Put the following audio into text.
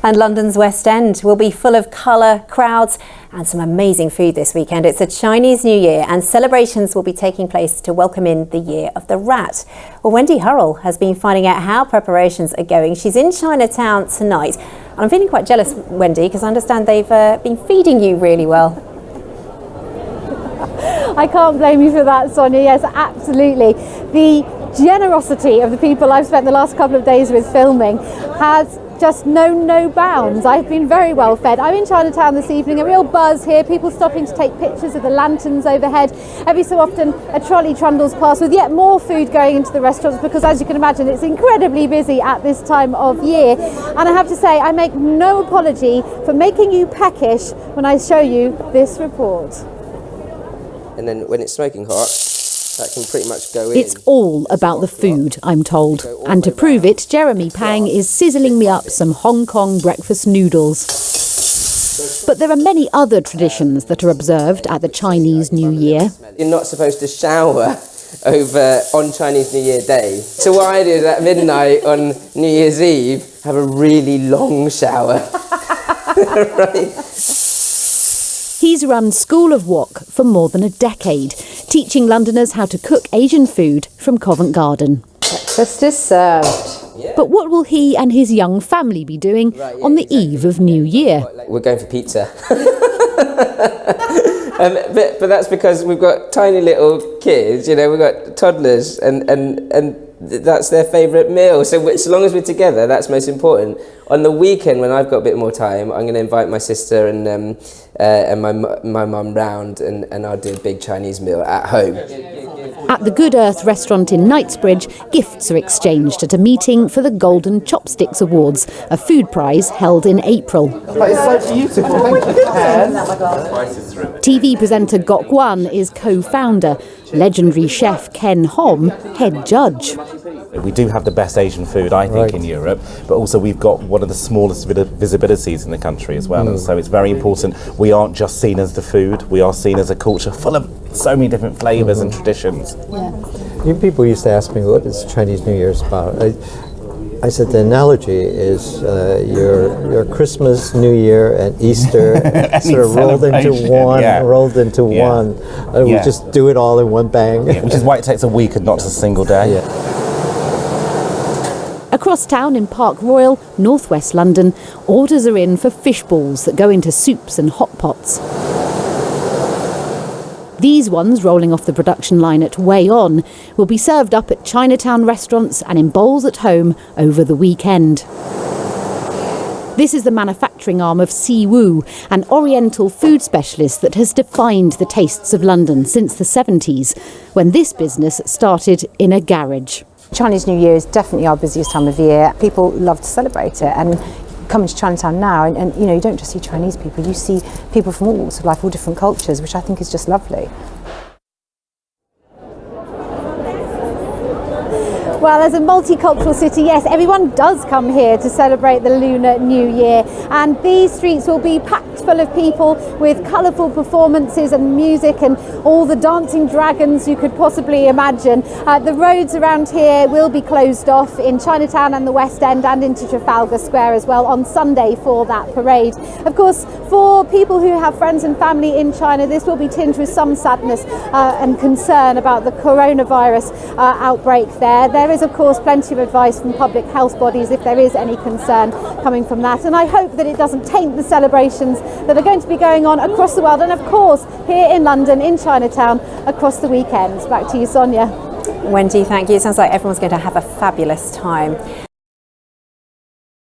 And London's West End will be full of colour, crowds and some amazing food this weekend. It's a Chinese New Year and celebrations will be taking place to welcome in the Year of the Rat. Well, Wendy Hurrell has been finding out how preparations are going. She's in Chinatown tonight. And I'm feeling quite jealous, Wendy, because I understand they've been feeding you really well. I can't blame you for that, Sonia. Yes, absolutely. The generosity of the people I've spent the last couple of days with filming has just known no bounds. I've been very well fed. I'm in Chinatown this evening, a real buzz here, people stopping to take pictures of the lanterns overhead. Every so often a trolley trundles past with yet more food going into the restaurants because, as you can imagine, it's incredibly busy at this time of year. And I have to say, I make no apology for making you peckish when I show you this report. And then when it's smoking hot, that can pretty much go in. It's all about the food, I'm told. And to prove it, Jeremy Pang is sizzling me up some Hong Kong breakfast noodles. But there are many other traditions that are observed at the Chinese New Year. You're not supposed to shower on Chinese New Year Day. So what I do is at midnight on New Year's Eve, have a really long shower. Right? He's run School of Wok for more than a decade, teaching Londoners how to cook Asian food from Covent Garden. Breakfast is served. But what will he and his young family be doing on the eve of New Year? We're going for pizza. But that's because we've got tiny little kids, you know, we've got toddlers and that's their favourite meal. So long as we're together, that's most important. On the weekend, when I've got a bit more time, I'm going to invite my sister and my mum round and I'll do a big Chinese meal at home. At the Good Earth restaurant in Knightsbridge, gifts are exchanged at a meeting for the Golden Chopsticks Awards, a food prize held in April. It's so beautiful. Thank you, Ken. TV presenter Gok Wan is co-founder. Legendary chef Ken Hom, head judge. We do have the best Asian food, I think, in Europe, but also we've got one of the smallest visibilities in the country as well, and so it's very important we aren't just seen as the food, we are seen as a culture full of so many different flavours and traditions. You people used to ask me what is Chinese New Year's about. I said the analogy is your Christmas, New Year, and Easter sort of rolled into one. We just do it all in one bang. Which is why it takes a week and not just a single day. Across town in Park Royal, northwest London, orders are in for fish balls that go into soups and hot pots. These ones, rolling off the production line at Way On, will be served up at Chinatown restaurants and in bowls at home over the weekend. This is the manufacturing arm of Siwu, an oriental food specialist that has defined the tastes of London since the 70s, when this business started in a garage. Chinese New Year is definitely our busiest time of year. People love to celebrate it, and coming to Chinatown now, and you know, you don't just see Chinese people, you see people from all walks of life, all different cultures, which I think is just lovely. Well, as a multicultural city, yes, everyone does come here to celebrate the Lunar New Year, and these streets will be packed full of people with colourful performances and music and all the dancing dragons you could possibly imagine. The roads around here will be closed off in Chinatown and the West End and into Trafalgar Square as well on Sunday for that parade. Of course, for people who have friends and family in China, this will be tinged with some sadness and concern about the coronavirus outbreak there. There is, of course, plenty of advice from public health bodies if there is any concern coming from that. And I hope that it doesn't taint the celebrations that are going to be going on across the world. And of course, here in London, in Chinatown, across the weekends. Back to you, Sonia. Wendy, thank you. It sounds like everyone's going to have a fabulous time.